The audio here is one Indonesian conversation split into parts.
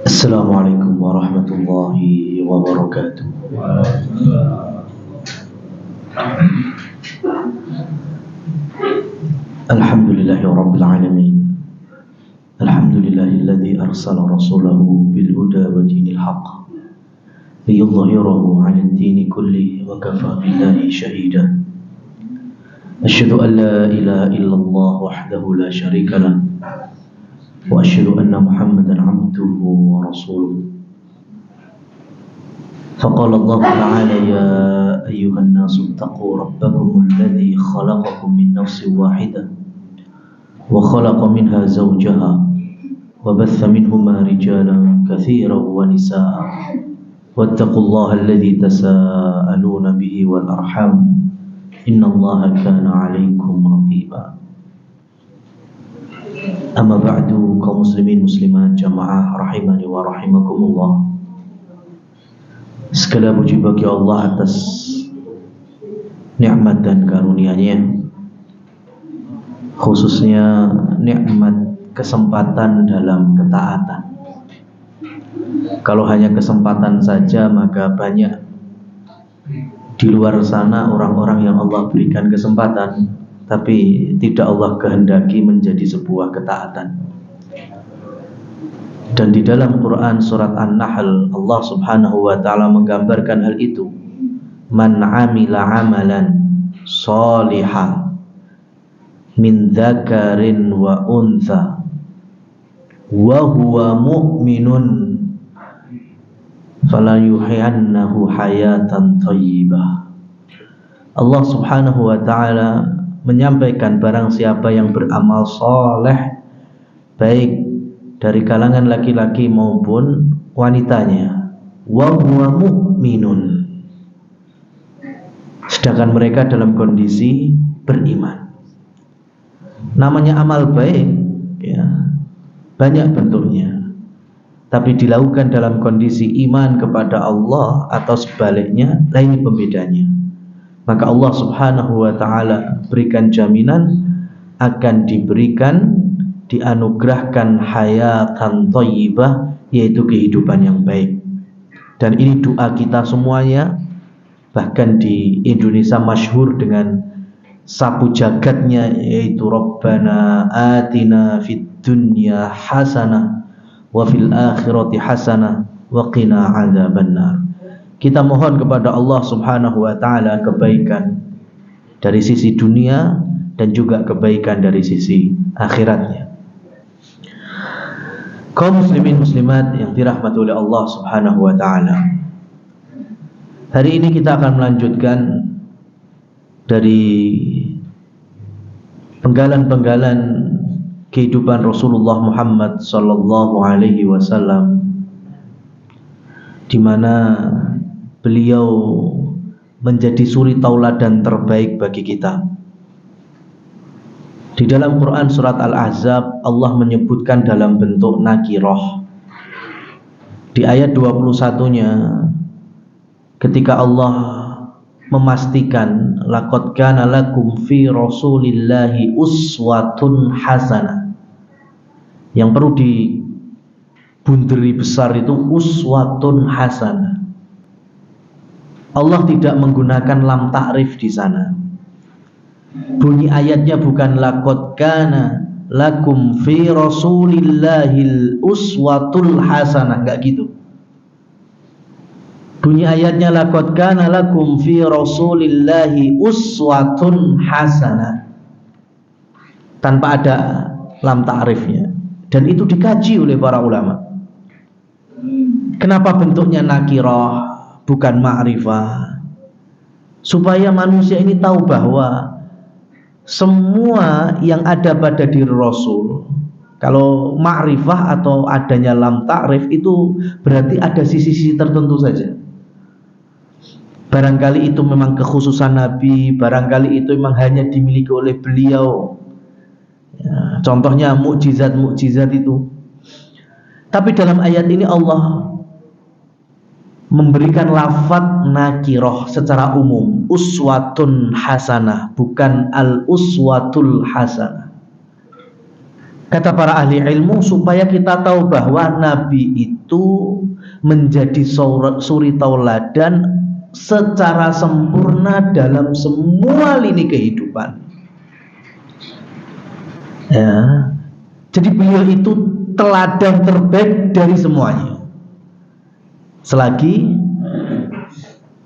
Assalamualaikum warahmatullahi wabarakatuh. Alhamdulillahi rabbil alamin. Alhamdulillahilladzi arsala rasulahu bil huda wa dinil haqq liyudhhirahu 'alad dini kullihi wa kafaa billahi shahida. Asyhadu an la ilaha illallah wahdahu la syarika lah wa asyhadu anna Muhammadan 'abduhu wa rasuluh. Faqala Allah ta'ala ya ayyuhan nasu ittaqu rabbakum alladzi khalaqakum min nafsin wahidah wa khalaqa minha zawjaha wa batha minhuma rijalan katsiran wa nisaa wattaqullaha alladzi tasaaluna bihi wal arham innallaha kana 'alaikum raqiba. Amma ba'du, kaum muslimin muslimat jamaah rahimani wa rahimakumullah. Segala puji bagi Allah atas nikmat dan karunia-Nya, khususnya nikmat kesempatan dalam ketaatan. Kalau hanya kesempatan saja, maka banyak di luar sana orang-orang yang Allah berikan kesempatan, tapi tidak Allah kehendaki menjadi sebuah ketaatan. Dan di dalam Quran surat An-Nahl, Allah subhanahu wa ta'ala menggambarkan hal itu. Man amila amalan sholiha min dzakarin wa untha wa huwa mu'minun falayuhyiyannahu hayatan thayyibah. Allah subhanahu wa ta'ala menyampaikan barang siapa yang beramal soleh, baik dari kalangan laki-laki maupun wanitanya, wa huwa mu'minun, sedangkan mereka dalam kondisi beriman. Namanya amal baik, ya, banyak bentuknya, tapi dilakukan dalam kondisi iman kepada Allah atau sebaliknya, lain pembedanya. Maka Allah subhanahu wa ta'ala berikan jaminan akan diberikan, dianugerahkan hayatan thayyibah, yaitu kehidupan yang baik. Dan ini doa kita semuanya. Bahkan di Indonesia masyhur dengan sapu jagatnya, yaitu Rabbana atina fid dunya hasanah wa fil akhirati hasanah wa qina adzabannar. Kita mohon kepada Allah subhanahu wa ta'ala kebaikan dari sisi dunia dan juga kebaikan dari sisi akhiratnya. Kaum muslimin muslimat yang dirahmati oleh Allah subhanahu wa ta'ala, hari ini kita akan melanjutkan dari penggalan-penggalan kehidupan Rasulullah Muhammad sallallahu alaihi wasallam, di mana beliau menjadi suri tauladan terbaik bagi kita. Di dalam Quran surat Al-Ahzab, Allah menyebutkan dalam bentuk nakirah. Di ayat 21-nya, ketika Allah memastikan laqad kana lakum fi rasulillahi uswatun hasanah, yang perlu dibunderi besar itu uswatun hasanah. Allah tidak menggunakan lam ta'rif di sana. Bunyi ayatnya bukan laqad kana lakum fi rasulillahil uswatul hasanah, enggak gitu. Bunyi ayatnya laqad kana lakum fi rasulillahi uswatun hasanah, tanpa ada lam ta'rifnya. Dan itu dikaji oleh para ulama. Kenapa bentuknya nakirah bukan ma'rifah? Supaya manusia ini tahu bahwa semua yang ada pada diri Rasul, kalau ma'rifah atau adanya lam ta'rif, itu berarti ada sisi-sisi tertentu saja. Barangkali itu memang kekhususan Nabi, barangkali itu memang hanya dimiliki oleh beliau, ya, contohnya mukjizat-mukjizat itu. Tapi dalam ayat ini Allah memberikan lafaz nakirah secara umum, uswatun hasanah, bukan al-uswatul hasanah. Kata para ahli ilmu, supaya kita tahu bahwa Nabi itu menjadi suri tauladan secara sempurna dalam semua lini kehidupan. Ya. Jadi beliau itu teladan terbaik dari semuanya. Selagi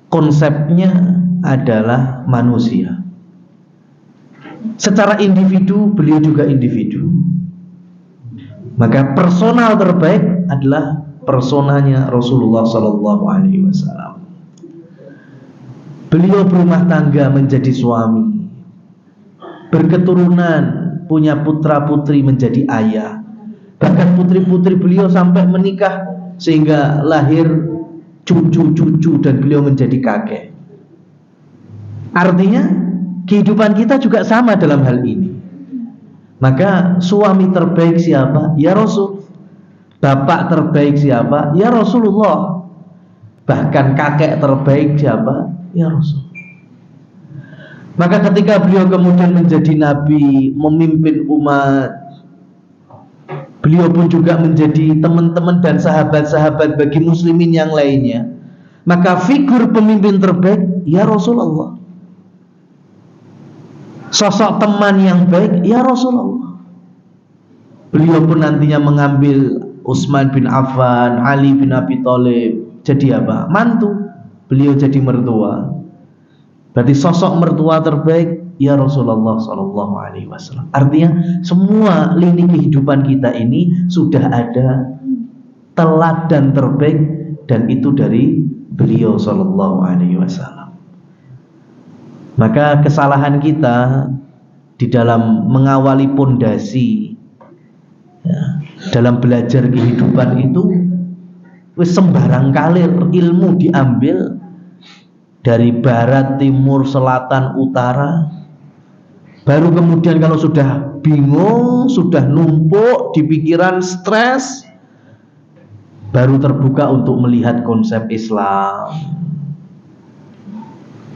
konsepnya adalah manusia. Secara individu, beliau juga individu. Maka personal terbaik adalah personanya Rasulullah SAW. Beliau berumah tangga, menjadi suami, berketurunan, punya putra-putri, menjadi ayah. Bahkan putri-putri beliau sampai menikah sehingga lahir cucu-cucu dan beliau menjadi kakek. Artinya kehidupan kita juga sama dalam hal ini. Maka suami terbaik siapa? Ya Rasul. Bapak terbaik siapa? Ya Rasulullah. Bahkan kakek terbaik siapa? Ya Rasul. Maka ketika beliau kemudian menjadi nabi, memimpin umat, beliau pun juga menjadi teman-teman dan sahabat-sahabat bagi muslimin yang lainnya. Maka figur pemimpin terbaik ya Rasulullah. Sosok teman yang baik ya Rasulullah. Beliau pun nantinya mengambil Utsman bin Affan, Ali bin Abi Thalib jadi apa? Mantu. Beliau jadi mertua. Berarti sosok mertua terbaik ya Rasulullah SAW. Artinya semua lini kehidupan kita ini sudah ada teladan terbaik, dan itu dari beliau SAW. Maka kesalahan kita di dalam mengawali pondasi, ya, dalam belajar kehidupan itu wis sembarang kalir, ilmu diambil dari barat, timur, selatan, utara. Baru kemudian kalau sudah bingung, sudah numpuk di pikiran, stres, baru terbuka untuk melihat konsep Islam.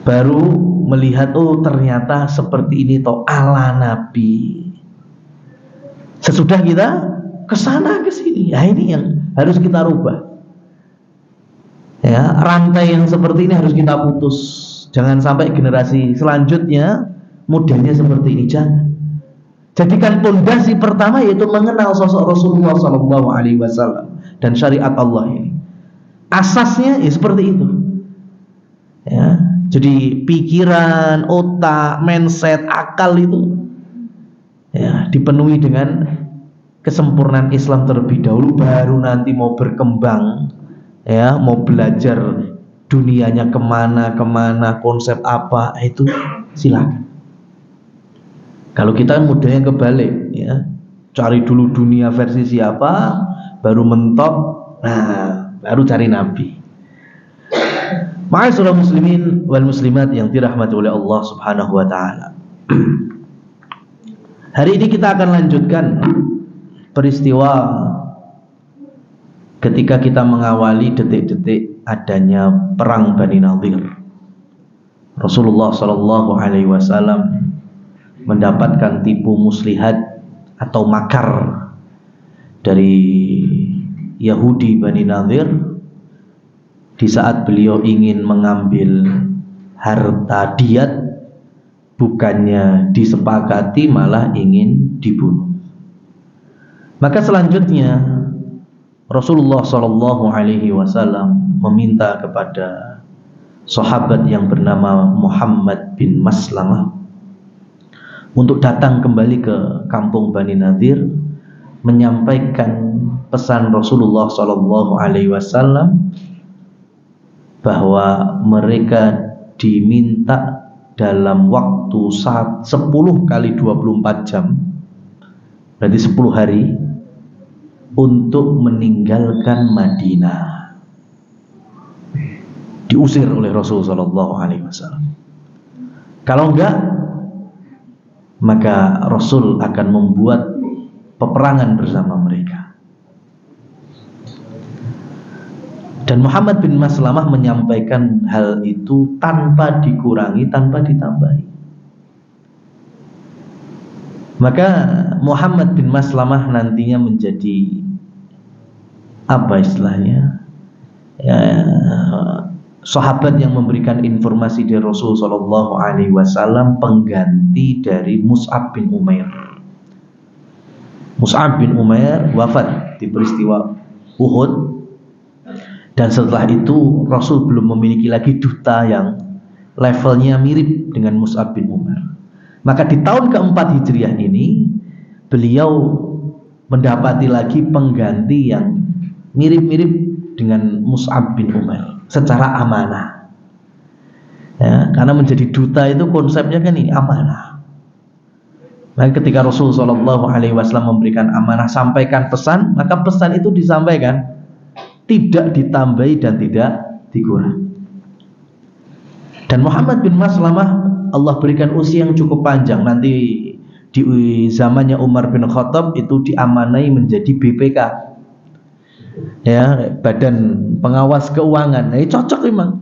Baru melihat, oh ternyata seperti ini toh ala Nabi. Sesudah kita kesana kesini, ya ini yang harus kita rubah. Ya, rantai yang seperti ini harus kita putus. Jangan sampai generasi selanjutnya modelnya seperti ini. Jangan. Jadikan pondasi pertama yaitu mengenal sosok Rasulullah SAW dan syariat Allah ini. Asasnya ya seperti itu. Ya, jadi pikiran, otak, mindset, akal itu ya dipenuhi dengan kesempurnaan Islam terlebih dahulu, baru nanti mau berkembang, ya mau belajar dunianya kemana, konsep apa, itu silakan. Kalau kita modelnya kebalik, ya cari dulu dunia versi siapa, baru mentok, nah baru cari Nabi. Ma'asyiral muslimin wal muslimat yang dirahmati oleh Allah Subhanahu wa taala. Hari ini kita akan lanjutkan peristiwa ketika kita mengawali detik-detik adanya perang Bani Nadir. Rasulullah sallallahu alaihi wasallam mendapatkan tipu muslihat atau makar dari Yahudi Bani Nadir di saat beliau ingin mengambil harta diat, bukannya disepakati malah ingin dibunuh. Maka selanjutnya Rasulullah sallallahu alaihi wasallam meminta kepada sahabat yang bernama Muhammad bin Maslamah untuk datang kembali ke kampung Bani Nadir, menyampaikan pesan Rasulullah sallallahu alaihi wasallam bahwa mereka diminta dalam waktu 10 kali 24 jam, berarti 10 hari, untuk meninggalkan Madinah. Diusir oleh Rasulullah SAW. Kalau enggak, maka Rasul akan membuat peperangan bersama mereka. Dan Muhammad bin Maslamah menyampaikan hal itu tanpa dikurangi, tanpa ditambahi. Maka Muhammad bin Maslamah nantinya menjadi apa istilahnya, ya, sahabat yang memberikan informasi dari Rasul Shallallahu Alaihi Wasallam, pengganti dari Mus'ab bin Umair. Mus'ab bin Umair wafat di peristiwa Uhud, dan setelah itu Rasul belum memiliki lagi duta yang levelnya mirip dengan Mus'ab bin Umair. Maka di tahun keempat Hijriah ini beliau mendapati lagi pengganti yang mirip-mirip dengan Mus'ab bin Umair secara amanah. Ya, karena menjadi duta itu konsepnya kan ini amanah. Maka ketika Rasulullah SAW memberikan amanah, sampaikan pesan, maka pesan itu disampaikan, tidak ditambahi dan tidak dikurangi. Dan Muhammad bin Maslamah Allah berikan usia yang cukup panjang. Nanti di zamannya Umar bin Khattab itu diamanai menjadi BPK, ya, Badan Pengawas Keuangan. Nah, ini cocok memang,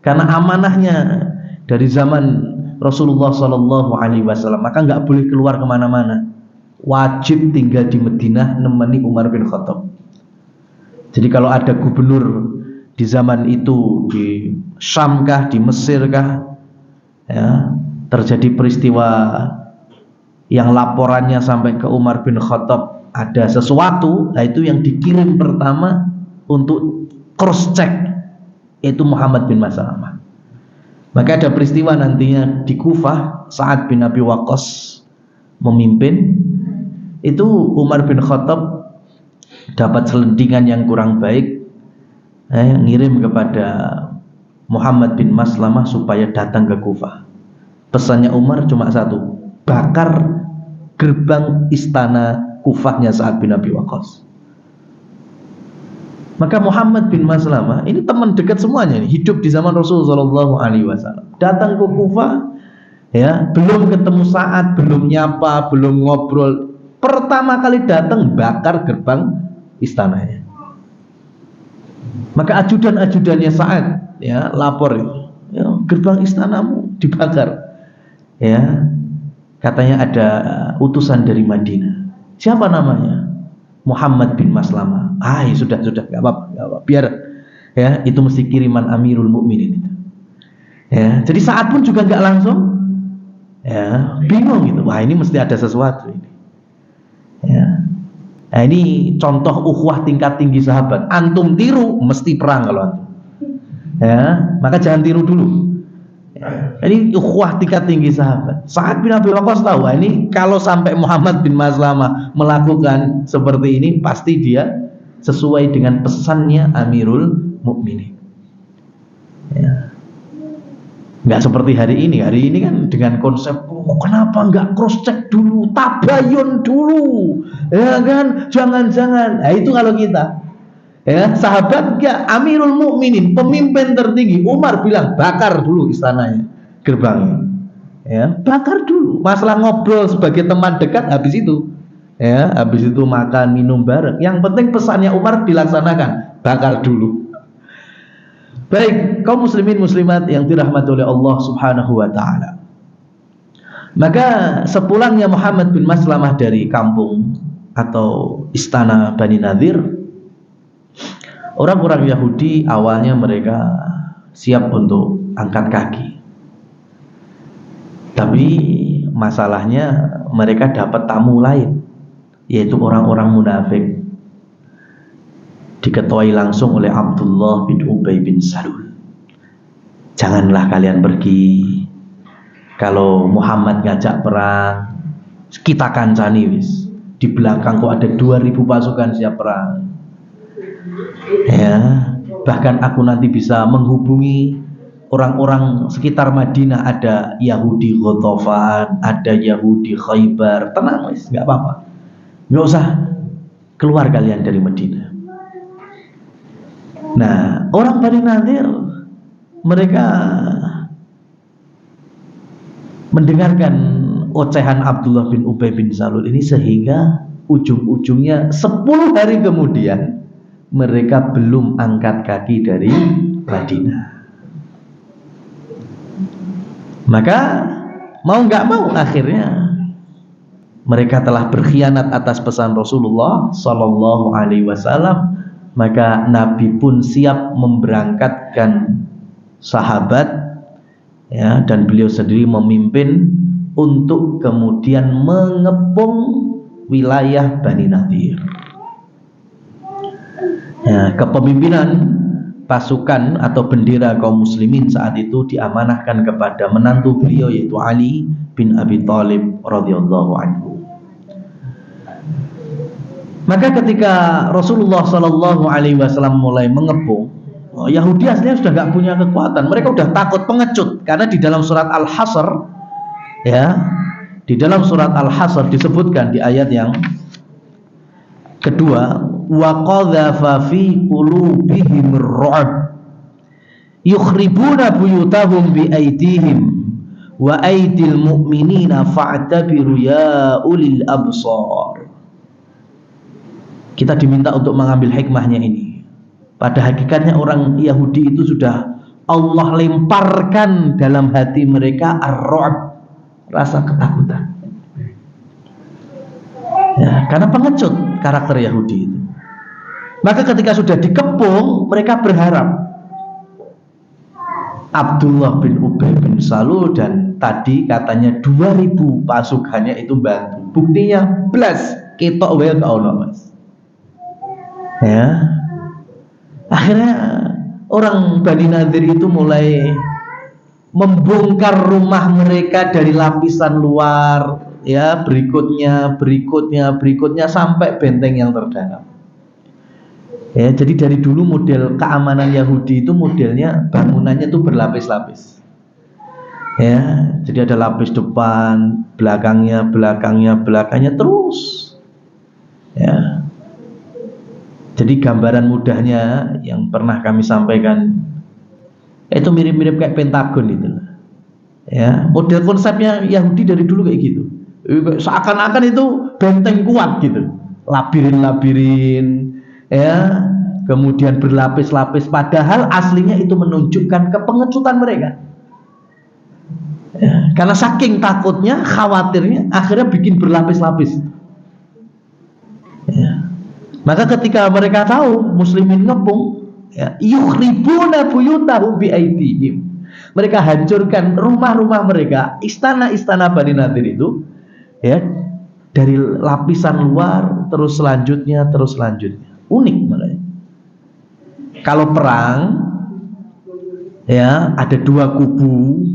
karena amanahnya dari zaman Rasulullah SAW. Maka nggak boleh keluar kemana-mana, wajib tinggal di Madinah nemeni Umar bin Khattab. Jadi kalau ada gubernur di zaman itu di Syam kah, di Mesir kah, ya, terjadi peristiwa yang laporannya sampai ke Umar bin Khattab ada sesuatu, nah itu yang dikirim pertama untuk cross check itu Muhammad bin Maslamah. Maka ada peristiwa nantinya di Kufah, Sa'ad bin Abi Waqqas memimpin, itu Umar bin Khattab dapat selendingan yang kurang baik, ngirim kepada Muhammad bin Maslamah supaya datang ke Kufah. Pesannya Umar cuma satu, bakar gerbang istana Kufahnya Sa'ad bin Abi Waqqas. Maka Muhammad bin Maslamah ini teman dekat semuanya, hidup di zaman Rasulullah SAW. Datang ke Kufah, ya, belum ketemu Sa'ad, belum nyapa, belum ngobrol. Pertama kali datang bakar gerbang istananya. Maka ajudan-ajudannya Sa'ad, ya, lapor, ya, gerbang istanamu dibakar. Ya, katanya ada utusan dari Madinah. Siapa namanya? Muhammad bin Maslamah. Sudah, nggak apa-apa, biar, ya, itu mesti kiriman Amirul Mukminin itu. Ya, jadi Sa'ad pun juga nggak langsung, ya, bingung gitu. Wah, ini mesti ada sesuatu ini. Ya. Nah, ini contoh ukhuwah tingkat tinggi sahabat. Antum tiru mesti perang kalau antum. Ya, maka jangan tiru dulu. Ini ukhuwah tingkat tinggi sahabat. Sa'ad bin Abi Waqqas tahu, ini kalau sampai Muhammad bin Maslamah melakukan seperti ini, pasti dia sesuai dengan pesannya Amirul Mukminin. Ya. Nggak seperti hari ini. Hari ini kan dengan konsep, kenapa nggak cross check dulu, tabayun dulu, ya kan, jangan-jangan. Nah, itu kalau kita, ya, sahabat nggak, Amirul Mukminin, pemimpin tertinggi, Umar bilang bakar dulu istananya, gerbangnya, ya, bakar dulu. Masalah ngobrol sebagai teman dekat, habis itu, ya, habis itu makan minum bareng. Yang penting pesannya Umar dilaksanakan, bakar dulu. Baik, kaum muslimin muslimat yang dirahmati oleh Allah Subhanahu wa taala. Maka sepulangnya Muhammad bin Maslamah dari kampung atau istana Bani Nadir, orang-orang Yahudi awalnya mereka siap untuk angkat kaki. Tapi masalahnya mereka dapat tamu lain, yaitu orang-orang munafik, diketuai langsung oleh Abdullah bin Ubay bin Salul. Janganlah kalian pergi. Kalau Muhammad ngajak perang, kita kancani wis. Di belakang kok ada 2000 pasukan siap perang. Ya, bahkan aku nanti bisa menghubungi orang-orang sekitar Madinah, ada Yahudi Ghatafan, ada Yahudi Khaybar. Tenang wis, enggak apa-apa. Enggak usah keluar kalian dari Madinah. Nah, orang Bani Nadir mereka mendengarkan ocehan Abdullah bin Ubay bin Salul ini, sehingga ujung-ujungnya 10 hari kemudian mereka belum angkat kaki dari Madinah. Maka mau nggak mau akhirnya mereka telah berkhianat atas pesan Rasulullah Sallallahu Alaihi Wasallam, maka Nabi pun siap memberangkatkan sahabat, ya, dan beliau sendiri memimpin untuk kemudian mengepung wilayah Bani Nadir. Ya, kepemimpinan pasukan atau bendera kaum muslimin saat itu diamanahkan kepada menantu beliau, yaitu Ali bin Abi Thalib radhiyallahu anhu. Maka ketika Rasulullah Sallallahu Alaihi Wasallam mulai mengepung, Yahudi aslinya sudah nggak punya kekuatan, mereka udah takut, pengecut, karena di dalam surat Al-Hasr, ya, di dalam surat Al-Hasr disebutkan di ayat yang kedua, wa qadhafa fi qulubihim ar-ru'b yukhribuna buyutahum bi aydihim wa aydil mu'minina fa'tabiru ya ulil absar. Kita diminta untuk mengambil hikmahnya ini. Pada hakikatnya orang Yahudi itu sudah Allah lemparkan dalam hati mereka ar-ru'b, rasa ketakutan. Ya, karena pengecut karakter Yahudi itu. Maka ketika sudah dikepung, mereka berharap Abdullah bin Ubay bin Salul dan tadi katanya 2000 pasukannya itu bantu. Buktinya blas ketok wae ka ono, Mas. Ya. Akhirnya orang Bani Nadir itu mulai membongkar rumah mereka dari lapisan luar, ya, berikutnya sampai benteng yang terdalam. Ya, jadi dari dulu model keamanan Yahudi itu modelnya bangunannya itu berlapis-lapis. Ya, jadi ada lapis depan, belakangnya terus. Ya. Jadi gambaran mudahnya yang pernah kami sampaikan itu mirip-mirip kayak Pentagon itu. Ya, model konsepnya Yahudi dari dulu kayak gitu. Seakan-akan itu benteng kuat gitu. Labirin, ya, kemudian berlapis-lapis, padahal aslinya itu menunjukkan kepengecutan mereka. Ya, karena saking takutnya, khawatirnya, akhirnya bikin berlapis-lapis. Ya. Maka ketika mereka tahu muslimin ngepung, ya, yukhribuna buyutahum bi aydihim, mereka hancurkan rumah-rumah mereka, istana-istana Bani Nadir itu, ya, dari lapisan luar terus selanjutnya. Unik makanya. Kalau perang, ya, ada dua kubu,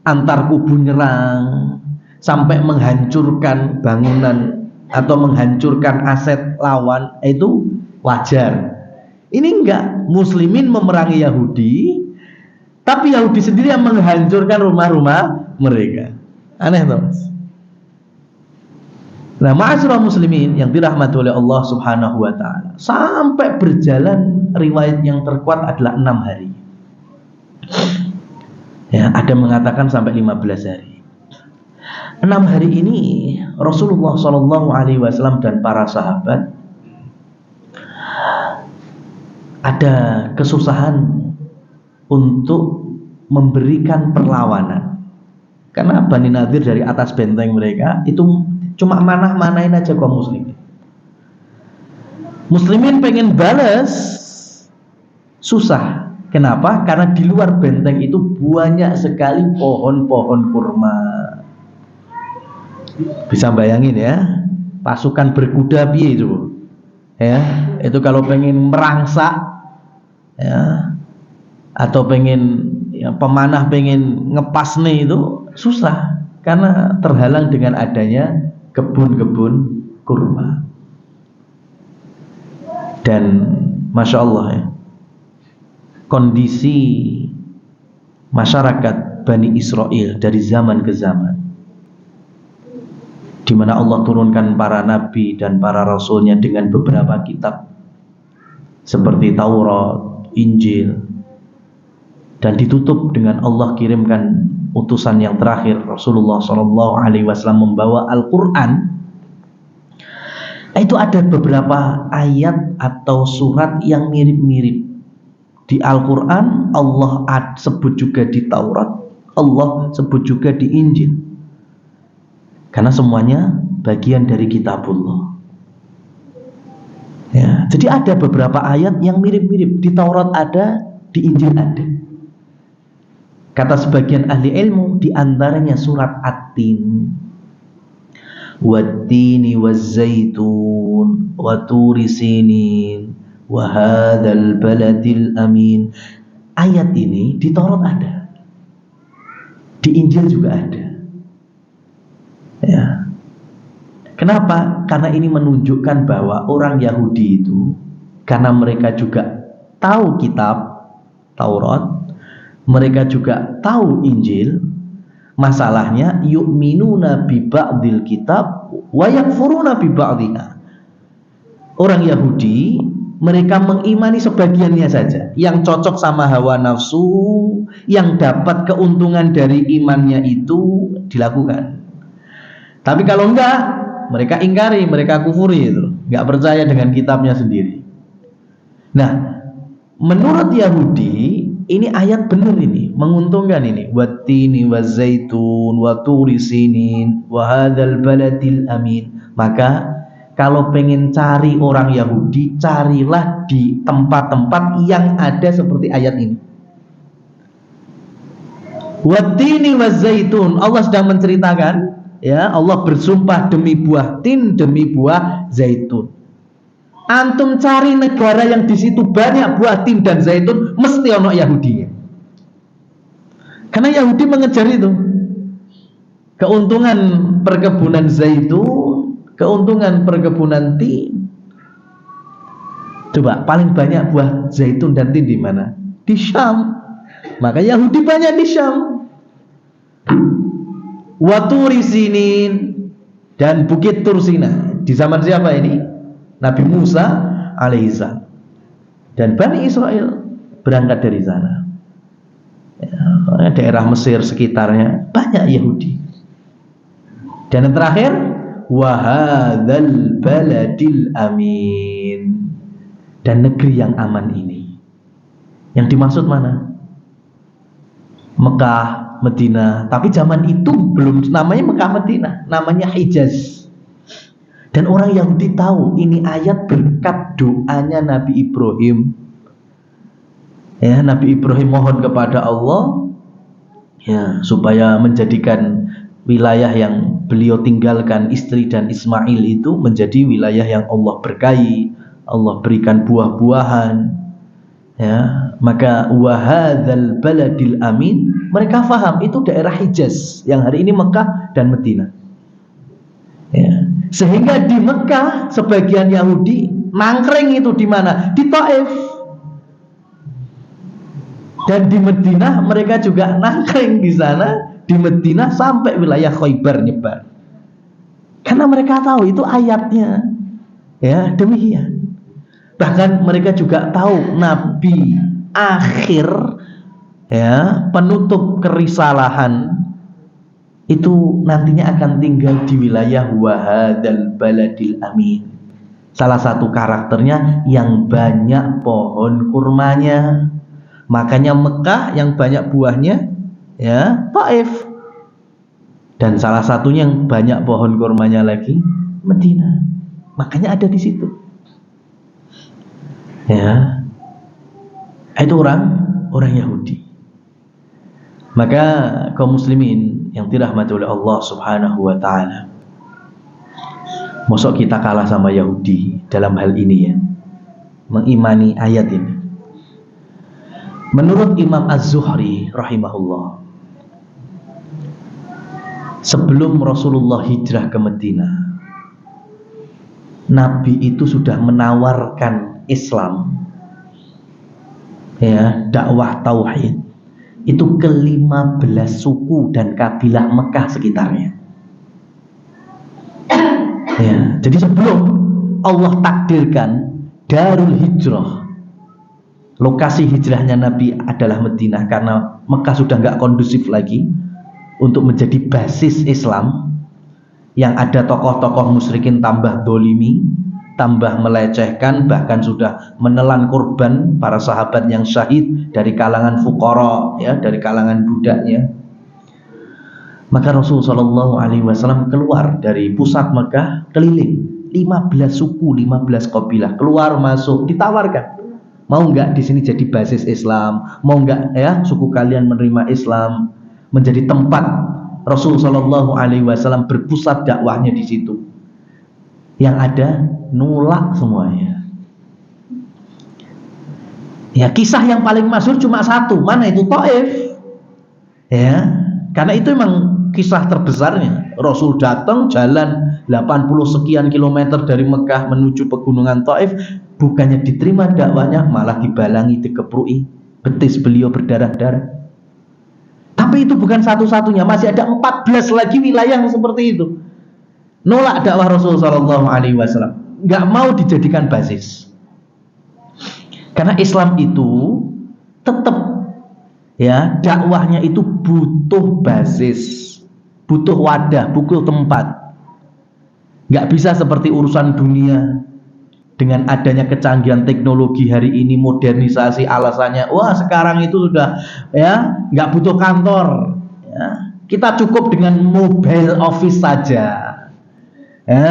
antar kubu nyerang sampai menghancurkan bangunan atau menghancurkan aset lawan, itu wajar. Ini enggak, muslimin memerangi Yahudi, tapi Yahudi sendiri yang menghancurkan rumah-rumah mereka. Aneh toh, Mas. Nah, ma'asyiral muslimin yang dirahmati oleh Allah Subhanahu wa taala, sampai berjalan, riwayat yang terkuat adalah 6 hari. Ya, ada mengatakan sampai 15 hari. 6 hari ini Rasulullah Shallallahu Alaihi Wasallam dan para sahabat ada kesusahan untuk memberikan perlawanan, karena Bani Nadir dari atas benteng mereka itu cuma manah-manahin aja kaum muslimin. Muslimin pengen balas, susah. Kenapa? Karena di luar benteng itu banyak sekali pohon-pohon kurma. Bisa bayangin ya, pasukan berkuda piye itu, ya, itu kalau pengen merangsak, ya, atau pengen, ya, pemanah pengen ngepas nih, itu susah karena terhalang dengan adanya kebun-kebun kurma. Dan masya Allah, ya, kondisi masyarakat Bani Israel dari zaman ke zaman, di mana Allah turunkan para nabi dan para rasulnya dengan beberapa kitab seperti Taurat, Injil, dan ditutup dengan Allah kirimkan utusan yang terakhir, Rasulullah SAW membawa Al-Quran. Itu ada beberapa ayat atau surat yang mirip-mirip. Di Al-Quran Allah sebut juga di Taurat, Allah sebut juga di Injil. Karena semuanya bagian dari kitabullah. Ya, jadi ada beberapa ayat yang mirip-mirip, di Taurat ada, di Injil ada. Kata sebagian ahli ilmu, di antaranya surat At-Tin. Wat-tini waz-zaitun wa turi sinin wa hadzal baladil amin. Ayat ini di Taurat ada, di Injil juga ada. Ya. Kenapa? Karena ini menunjukkan bahwa orang Yahudi itu, karena mereka juga tahu kitab Taurat, mereka juga tahu Injil. Masalahnya yu'minuna bi ba'dil kitab wa yakfuruna bi ba'dihha. Orang Yahudi, mereka mengimani sebagiannya saja, yang cocok sama hawa nafsu, yang dapat keuntungan dari imannya itu dilakukan. Tapi kalau enggak, mereka ingkari, mereka kufuri itu, enggak percaya dengan kitabnya sendiri. Nah, menurut Yahudi, ini ayat benar, ini menguntungkan, ini wattini wazaitun wa turi sinin wa hadzal baladil amin. Maka kalau pengen cari orang Yahudi, carilah di tempat-tempat yang ada seperti ayat ini. Wattini wazaitun, Allah sedang menceritakan, ya, Allah bersumpah demi buah tin, demi buah zaitun. Antum cari negara yang di situ banyak buah tin dan zaitun, mesti ono Yahudinya. Karena Yahudi mengejar itu, keuntungan perkebunan zaitun, keuntungan perkebunan tin. Coba paling banyak buah zaitun dan tin di mana? Di Syam. Maka Yahudi banyak di Syam. Waturi sinin, dan bukit Tursina. Di zaman siapa ini? Nabi Musa alaihissalam. Dan Bani Israel berangkat dari sana. Ya, daerah Mesir sekitarnya banyak Yahudi. Dan yang terakhir, wahadzal baladil amin, dan negeri yang aman ini. Yang dimaksud mana? Mekah, Madinah. Tapi zaman itu belum namanya Mekah, Madinah, namanya Hijaz. Dan orang Yahudi tahu ini ayat berkat doanya Nabi Ibrahim. Ya, Nabi Ibrahim mohon kepada Allah, ya, supaya menjadikan wilayah yang beliau tinggalkan, istri dan Ismail itu, menjadi wilayah yang Allah berkahi, Allah berikan buah-buahan. Ya, maka wahadzal baladil amin, mereka faham itu daerah Hijaz yang hari ini Mekah dan Madinah. Ya, sehingga di Mekah sebagian Yahudi nangkring itu di mana? Di Taif. Dan di Madinah mereka juga nangkring di sana, di Madinah sampai wilayah Khaybar nyebar. Karena mereka tahu itu ayatnya. Ya, demikian. Bahkan mereka juga tahu Nabi akhir, ya, penutup kerisalahan itu nantinya akan tinggal di wilayah wahadzal baladil amin. Salah satu karakternya yang banyak pohon kurmanya. Makanya Mekah yang banyak buahnya, ya, Taif. Dan salah satunya yang banyak pohon kurmanya lagi, Madinah. Makanya ada di situ. Ya, itu orang Yahudi. Maka kaum muslimin yang dirahmati oleh Allah Subhanahu wa taala, mosok kita kalah sama Yahudi dalam hal ini, ya, mengimani ayat ini. Menurut Imam Az-Zuhri rahimahullah, sebelum Rasulullah hijrah ke Madinah, Nabi itu sudah menawarkan Islam, ya, dakwah tauhid itu ke 15 suku dan kabilah Mekah sekitarnya. Ya, jadi sebelum Allah takdirkan Darul Hijrah, lokasi hijrahnya Nabi adalah Madinah, karena Mekah sudah nggak kondusif lagi untuk menjadi basis Islam, yang ada tokoh-tokoh musyrikin tambah dolimi, tambah melecehkan, bahkan sudah menelan korban para sahabat yang syahid dari kalangan fuqara, ya, dari kalangan budaknya. Maka Rasul Shallallahu Alaihi Wasallam keluar dari pusat Mekah, keliling 15 suku, 15 kabilah, keluar masuk, ditawarkan, mau nggak di sini jadi basis Islam, mau nggak ya suku kalian menerima Islam, menjadi tempat Rasul Shallallahu Alaihi Wasallam berpusat dakwahnya di situ. Yang ada nolak semuanya. Ya, kisah yang paling masyhur cuma satu, mana itu? Taif. Ya, karena itu memang kisah terbesarnya. Rasul datang jalan 80 sekian kilometer dari Mekah menuju pegunungan Taif, bukannya diterima dakwahnya, malah dibalangi, dikeprui, betis beliau berdarah-darah. Tapi itu bukan satu-satunya, masih ada 14 lagi wilayah seperti itu. Nolak dakwah Rasul Shallallahu Alaihi Wasallam, nggak mau dijadikan basis. Karena Islam itu tetap ya dakwahnya itu butuh basis, butuh wadah, butuh tempat. Nggak bisa seperti urusan dunia. Dengan adanya kecanggihan teknologi hari ini, modernisasi, alasannya wah sekarang itu sudah ya nggak butuh kantor ya, kita cukup dengan mobile office saja ya.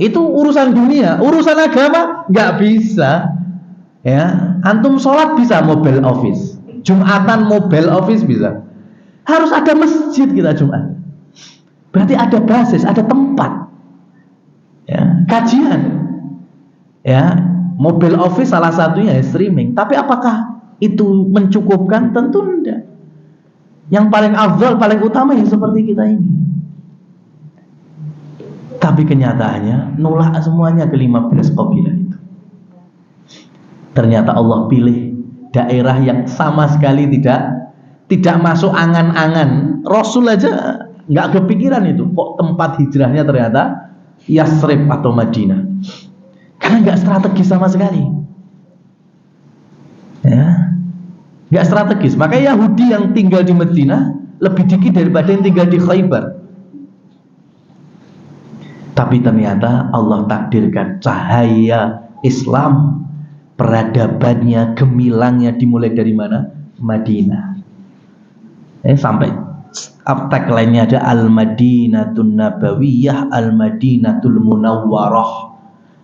Itu urusan dunia. Urusan agama nggak bisa ya. Antum sholat bisa mobile office, Jumatan mobile office bisa. Harus ada masjid kita Jumat, berarti ada basis, ada tempat ya, kajian ya. Mobile office salah satunya ya streaming. Tapi apakah itu mencukupkan? Tentu tidak. Yang paling afdal, paling utama yang seperti kita ini. Tapi kenyataannya nolak semuanya ke 15 kabilah itu. Ternyata Allah pilih daerah yang sama sekali tidak masuk angan-angan. Rasul aja nggak kepikiran itu. Kok tempat hijrahnya ternyata Yasrib atau Madinah. Karena nggak strategis sama sekali, ya, nggak strategis. Makanya Yahudi yang tinggal di Madinah lebih dikit daripada yang tinggal di Khaybar. Tapi ternyata Allah takdirkan cahaya Islam, peradabannya, gemilangnya dimulai dari mana? Madinah. Sampai tagline-nya ada Al-Madinatun Nabawiyah, Al-Madinatul Munawwarah.